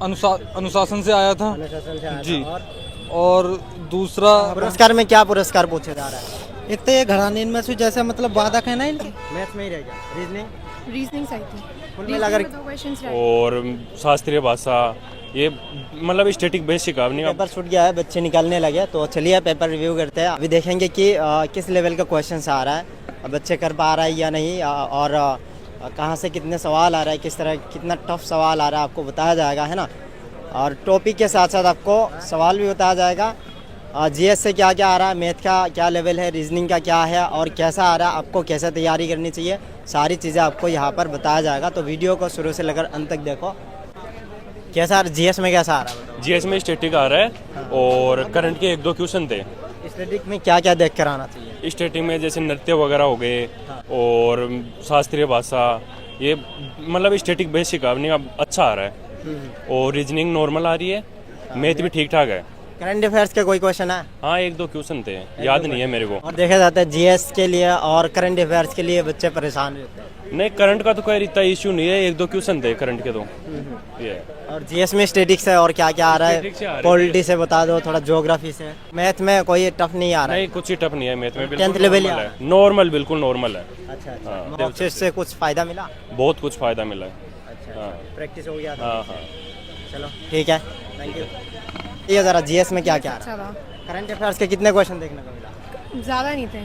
अनुशासन से आया था। अनुशासन से आया जी। था। और दूसरा पुरस्कार में क्या पुरस्कार पूछे जा रहा है? एक तो ये घराने में से जैसे मतलब वादक है ना इनके, मैथ्स में ही रह गया। रीजनिंग रीजनिंग सही थी। कुल मिलाकर दो क्वेश्चंस रहे। और शास्त्रीय भाषा, ये मतलब स्टैटिक बेसिक नहीं। पेपर छूट गया है, बच्चे निकालने लगे, तो चलिए पेपर रिव्यू करते हैं। अभी देखेंगे कि किस लेवल का क्वेश्चन आ रहा है, बच्चे कर पा रहा है या नहीं, और कहाँ से कितने सवाल आ रहा है, किस तरह कितना टफ सवाल आ रहा है आपको बताया जाएगा, है ना। और टॉपिक के साथ साथ आपको सवाल भी बताया जाएगा। जीएस से क्या क्या आ रहा है, मैथ का क्या लेवल है, रीजनिंग का क्या है और कैसा आ रहा है, आपको कैसे तैयारी करनी चाहिए, सारी चीज़ें आपको यहाँ पर बताया जाएगा। तो वीडियो को शुरू से लेकर अंत तक देखो। कैसा जीएस में कैसा आ रहा है? जीएस में स्टैटिक आ रहा है और करंट के 1-2 क्वेश्चन थे। स्टैटिक में क्या क्या देख कर आना चाहिए? स्टैटिक में जैसे नृत्य वगैरह हो गए और शास्त्रीय भाषा, ये मतलब स्टैटिक बेसिक नहीं अब अच्छा आ रहा है। और रीजनिंग नॉर्मल आ रही है, मैथ भी ठीक ठाक है। करंट अफेयर्स के कोई क्वेश्चन है? हाँ 1-2 क्वेश्चन थे, याद नहीं है मेरे को। और देखा जाता है जीएस के लिए और करंट अफेयर्स के लिए बच्चे परेशान रहते हैं। नहीं करंट का तो कोई इतना इश्यू नहीं है, 1-2 क्वेश्चन थे करंट के तो ये। और जीएस में स्टैटिक्स है और क्या क्या आ रहा स्टैटिक्स से आ है? रहा है। पॉलिटी से बता दो, थोड़ा ज्योग्राफी से। मैथ में कोई टफ नहीं आ रहा है? नहीं कुछ ही टफ नहीं है मैथ में, 10th बिल्कुल लेवल नॉर्मल है, नॉर्मल बिल्कुल नॉर्मल है। अच्छा हाँ, मॉक टेस्ट से कुछ फायदा मिला? बहुत कुछ फायदा मिला है। अच्छा हाँ। प्रैक्टिस हो गया था। हाँ हाँ। चलो ठीक है, थैंक यू। ये जरा जीएस में क्या क्या आ अच्छा रहा है? था। करंट अफेयर्स के कितने क्वेश्चन देखने को मिला? ज्यादा नहीं थे,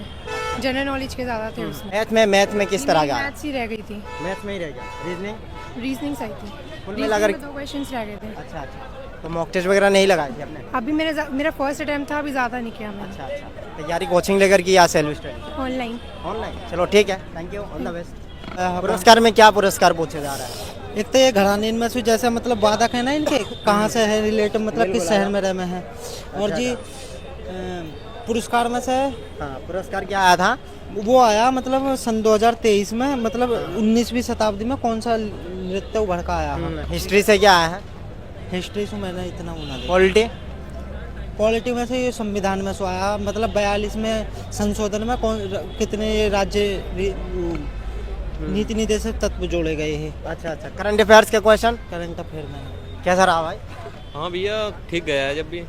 जनरल नॉलेज के ज्यादा थे उसमें। मैथ में किस तरह का? मैथ्स ही रह गई थी। मैथ में ही रह गया। रीजनिंग रीजनिंग सही थी। कुल रीजनिंग मिलाकर में 2 क्वेश्चंस रह गए थे। अच्छा अच्छा। तो मॉक टेस्ट वगैरह नहीं लगाई थी आपने? अभी मेरा फर्स्ट अटेम्प्ट था, अभी ज्यादा नहीं किया मैंने। अच्छा अच्छा। तैयारी कोचिंग लेकर की या सेल्फ स्टडी? ऑनलाइन। ऑनलाइन। चलो ठीक है, thank you, all the best. पुरस्कार में क्या पुरस्कार पूछे जा रहा है? एक तो ये घराने में से जैसे मतलब वादक है ना इनके, कहाँ से है रिलेटिव, मतलब किस शहर में रहे में है। और जी पुरस्कार में से हाँ, पुरस्कार क्या आया था? वो आया मतलब सन 2023 में, मतलब 19वीं शताब्दी में कौन सा नृत्य उभर का आया है। हिस्ट्री से क्या आया है? हिस्ट्री से मैंने इतना बना दिया। पॉलिटी? पॉलिटी में से ये संविधान में से आया, मतलब 42 में संशोधन में कौन कितने राज्य नीति निर्देशक तत्व जोड़े गए हैं। अच्छा अच्छा। करंट अफेयर्स के क्वेश्चन करंट अफेयर में कैसा रहा भाई? हाँ भैया ठीक गया है। जब भी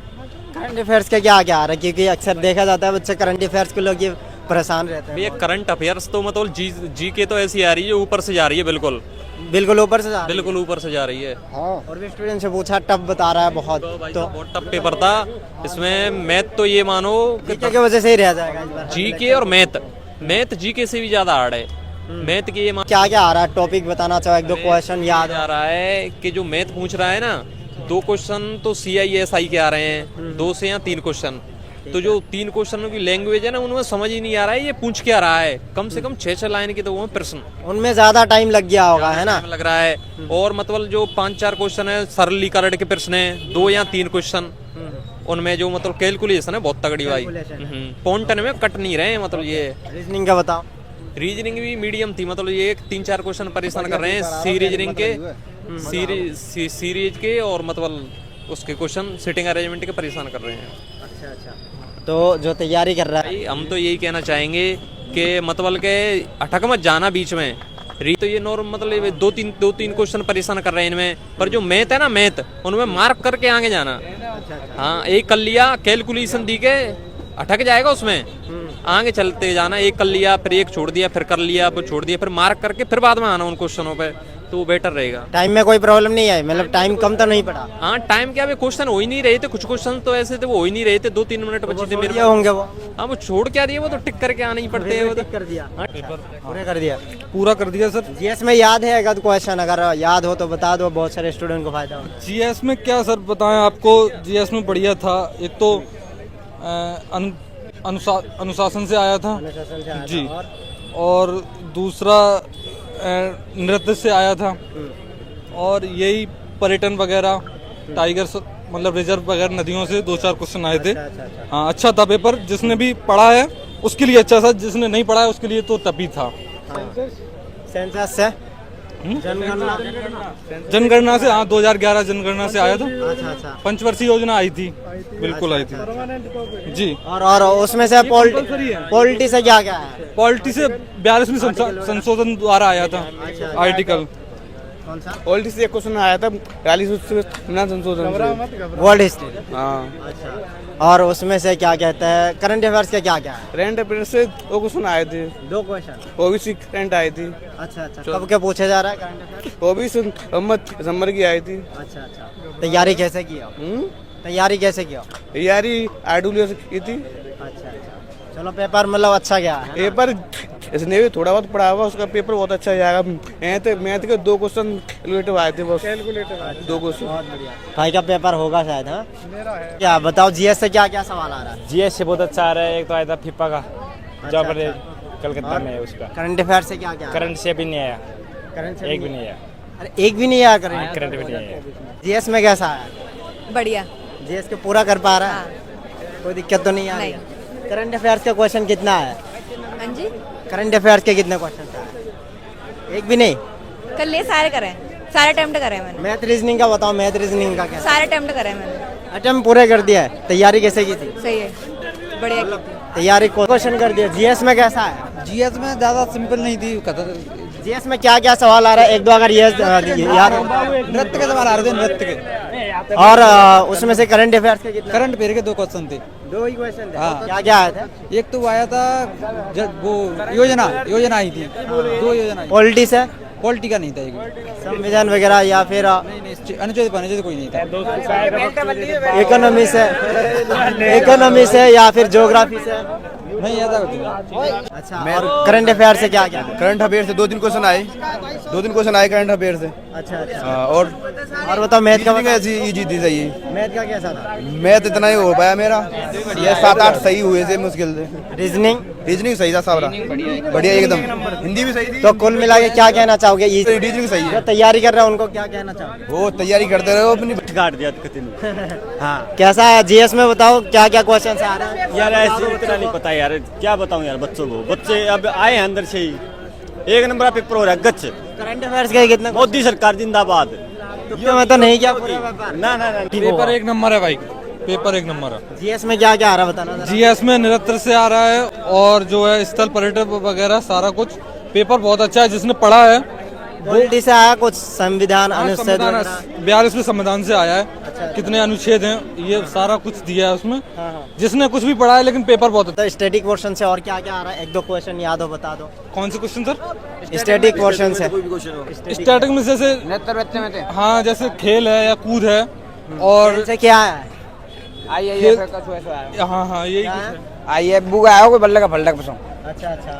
करंट अफेयर्स के क्या क्या आ रहा है, क्योंकि अक्सर देखा जाता है बच्चे करंट अफेयर्स को लोग ये परेशान रहते हैं। भैया करंट अफेयर्स तो मतलब जी के तो ऐसी आ रही है, ऊपर से जा रही है, बिल्कुल बिल्कुल ऊपर से जा रहा है। बिल्कुल ऊपर से जा रही है। हाँ। और भी स्टूडेंट से पूछा, टफ बता रहा है बहुत। तो भाई तो साहब बहुत टफ पेपर था इसमें। मैथ तो ये मानो जीके की वजह से ही रह जाएगा इस बार। जीके और मैथ जीके से भी ज्यादा हार्ड है। मैथ के ये क्या क्या आ रहा है, टॉपिक बताना चाहो, 1-2 क्वेश्चन याद आ रहा है कि जो मैथ पूछ रहा है ना, 2 क्वेश्चन तो CISI के आ रहे हैं, 2 से या 3 क्वेश्चन। तो जो 3 क्वेश्चनों की लैंग्वेज है ना, उनमें समझ ही नहीं आ रहा है ये पूछ क्या रहा है। कम से कम 6-6 लाइन के तो वो प्रश्न, उनमें ज्यादा टाइम लग गया होगा, है ना? टाइम लग रहा है। और मतलब जो 5-4 क्वेश्चन है सरलीकरण के प्रश्न है, 2 या 3 क्वेश्चन, उनमें जो मतलब कैलकुलेशन है बहुत तगड़ी भाई। पॉइंटन में कट नहीं रहे, मतलब ये। रीजनिंग का बताओ। रीजनिंग भी मीडियम थी, मतलब ये 3-4 क्वेश्चन परेशान कर रहे हैं सी रीजनिंग के, सीरीज के, और मतलब उसके क्वेश्चन सिटिंग अरेंजमेंट के परेशान कर रहे हैं। अच्छा अच्छा। तो जो तैयारी कर रहा है, भाई हम तो यही कहना चाहेंगे कि मतलब के अटक मत जाना बीच में। तो ये नॉर्म मतलब 2-3 क्वेश्चन परेशान कर रहे हैं इनमें, पर जो मैथ है ना, मैथ उनमें मार्क करके आगे जाना। हाँ, एक कर लिया कैलकुलेशन दी के अटक जाएगा उसमें, आगे चलते जाना। एक कर लिया, फिर एक छोड़ दिया, फिर कर लिया, फिर छोड़ दिया, फिर मार्क करके फिर बाद में आना उन क्वेश्चनों पे, तो वो बेटर रहेगा। टाइम में कोई प्रॉब्लम नहीं आई, मतलब टाइम कम तो नहीं पड़ा? हाँ टाइम क्या, अभी क्वेश्चन हो ही नहीं रहे थे, कुछ क्वेश्चन तो ऐसे थे वो हो ही नहीं रहे थे, 2-3 मिनट बचे थे मेरे ये होंगे वो। हाँ वो छोड़ क्या दिए, वो तो टिक करके आने ही पड़ते हैं। वो तो कर दिया, पूरे कर दिया। पूरा कर दिया सर। जीएस में याद है एक क्वेश्चन? अगर याद हो तो बता दो, बहुत सारे स्टूडेंट को फायदा हो। जीएस में क्या सर बताएं आपको, जीएस में बढ़िया था। एक तो अनुशासन से आया था। अनुशासन से आया जी। था। और दूसरा नृत्य से आया था। और यही पर्यटन वगैरह, टाइगर मतलब रिजर्व वगैरह नदियों से 2-4 क्वेश्चन आए थे। हाँ अच्छा था पेपर, जिसने भी पढ़ा है उसके लिए अच्छा था, जिसने नहीं पढ़ा है उसके लिए तो टफ ही था। सेंसस से, जनगणना से, हाँ 2011 जनगणना से आया था। अच्छा अच्छा। पंचवर्षीय योजना आई थी, बिल्कुल आई थी जी। और उसमें से पॉलिटी से क्या क्या है? पॉलिटी से 42वीं संशोधन द्वारा आया था आर्टिकल। कौन सा? ओल्ड से एक क्वेश्चन आया था 42 उससे बिना संशोधन से। World history. हाँ, अच्छा, और उसमें से क्या कहते हैं करंट अफेयर्स का क्या क्या है? करंट अफेयर्स से 2 क्वेश्चन आए थे, 2 क्वेश्चन। ओबीसी करंट आई थी, अच्छा अच्छा, कब क्या पूछा जा रहा है करंट अफेयर्स? ओबीसी दिसंबर की आई थी। अच्छा अच्छा, तैयारी कैसे की आप? तैयारी कैसे किया? तैयारी आईडब्ल्यूएस की थी। अच्छा अच्छा, चलो पेपर मतलब अच्छा गया है ना? पेपर इसने भी थोड़ा बहुत पढ़ा हुआ, उसका पेपर बहुत अच्छा जाएगा। मैथ के 2 क्वेश्चन कैलकुलेटिव आए थे बस, 2 क्वेश्चन। बहुत बढ़िया। भाई का पेपर होगा शायद, हाँ? क्या बताओ, जीएस से क्या क्या सवाल आ रहा है? जीएस से बहुत अच्छा आ रहा है। एक तो आया था फिफा का, जो अपने कलकत्ता में है उसका। करंट अफेयर से क्या क्या? करंट से भी नहीं आया, करंट एक भी नहीं आया। अरे एक भी नहीं आया करंट? करंट भी नहीं आया। जीएस में कैसा है? बढ़िया। जीएस के पूरा कर पा रहा है? कोई दिक्कत तो नहीं आ रही? करंट अफेयर्स का क्वेश्चन कितना है? हाँ जी, करंट अफेयर्स के कितने क्वेश्चन है? एक भी नहीं? कर लिए, सारे करें, सारे अटेम्प्ट करे मैंने, मैथ रीजनिंग का बताओ, मैथ रीजनिंग का क्या? सारे अटेम्प्ट करे मैंने। अटेम्प्ट पूरे कर दिया है। तैयारी कैसे की थी? सही है, बढ़िया की थी। तैयारी क्वेश्चन कर दिया। जीएस में कैसा है? जीएस में ज़्यादा सिंपल नहीं थी। जीएस में क्या क्या सवाल आ रहा है? एक दो अगर ये याद हो। नृत्य के सवाल आ रहे थे, नृत्य के। और उसमें से करंट अफेयर्स के कितने? करंट अफेयर के 2 क्वेश्चन थे। 2 ही क्वेश्चन थे। हाँ। क्या क्या आया था? एक तो आया था वो योजना आई थी, 2 योजना आई। पॉलिटिक्स है? पॉलिटी का नहीं था एक। संविधान वगैरह या फिर नहीं, अनुच्छेद कोई नहीं था। इकोनॉमी से? इकोनॉमी से या फिर ज्योग्राफी से? नहीं, ऐसा कुछ नहीं। अच्छा, और करंट अफेयर से क्या क्या? करंट अफेयर से 2-3 क्वेश्चन आए, 2-3 क्वेश्चन आए करंट अफेयर से। अच्छा अच्छा, और बताओ मैथ का बताओ। ऐसी इजी थी, सही। मैथ का कैसा था? मैथ इतना ही हो पाया मेरा, ये 7-8 सही हुए थे मुश्किल से। रीजनिंग? रीजनिंग सही था सारा, बढ़िया एकदम। हिंदी भी सही थी। तो कुल मिला के क्या कहना चाहोगे? रीजनिंग सही जो है, तैयारी कर रहे हैं उनको क्या कहना चाहोगे? वो तैयारी करते रहे, अपनी काट दिया हाँ, कैसा है जीएस में? बताओ क्या क्या क्वेश्चन आ रहे हैं? यार, ऐसे इतना नहीं पता यार, क्या बताऊं यार बच्चों को। बच्चे अब आए हैं अंदर से ही, 1 नंबर का पेपर हो रहा है गच्छ। करंट अफेयर्स के कितने? मोदी सरकार जिंदाबाद। मैं तो नहीं किया पूरा पेपर। ना ना ना, पेपर 1 नंबर है भाई, पेपर 1 नंबर है। जीएस में क्या क्या आ रहा है बताना जरा। जीएस में नृत्य से आ रहा है, और जो है स्थल पर्यटन वगैरह सारा कुछ। पेपर बहुत अच्छा है, जिसने पढ़ा है। पॉलिटी से आया कुछ, संविधान अनुच्छेद वगैरह? 42वें संविधान से आया है। कितने अनुच्छेद हैं, ये सारा कुछ दिया है उसमें। जिसने कुछ भी पढ़ा है, लेकिन पेपर बहुत अच्छा। तो स्टैटिक पोर्शन से और क्या क्या आ रहा है? 1-2 क्वेश्चन याद हो बता दो। कौन से क्वेश्चन सर? स्टैटिक पोर्शन से? स्टैटिक में जैसे हाँ, जैसे खेल है या कूद है। और से क्या है? हाँ हाँ, यही कुछ है। आई बुक आया कोई बल्ले का फल्ला का अच्छा अच्छा।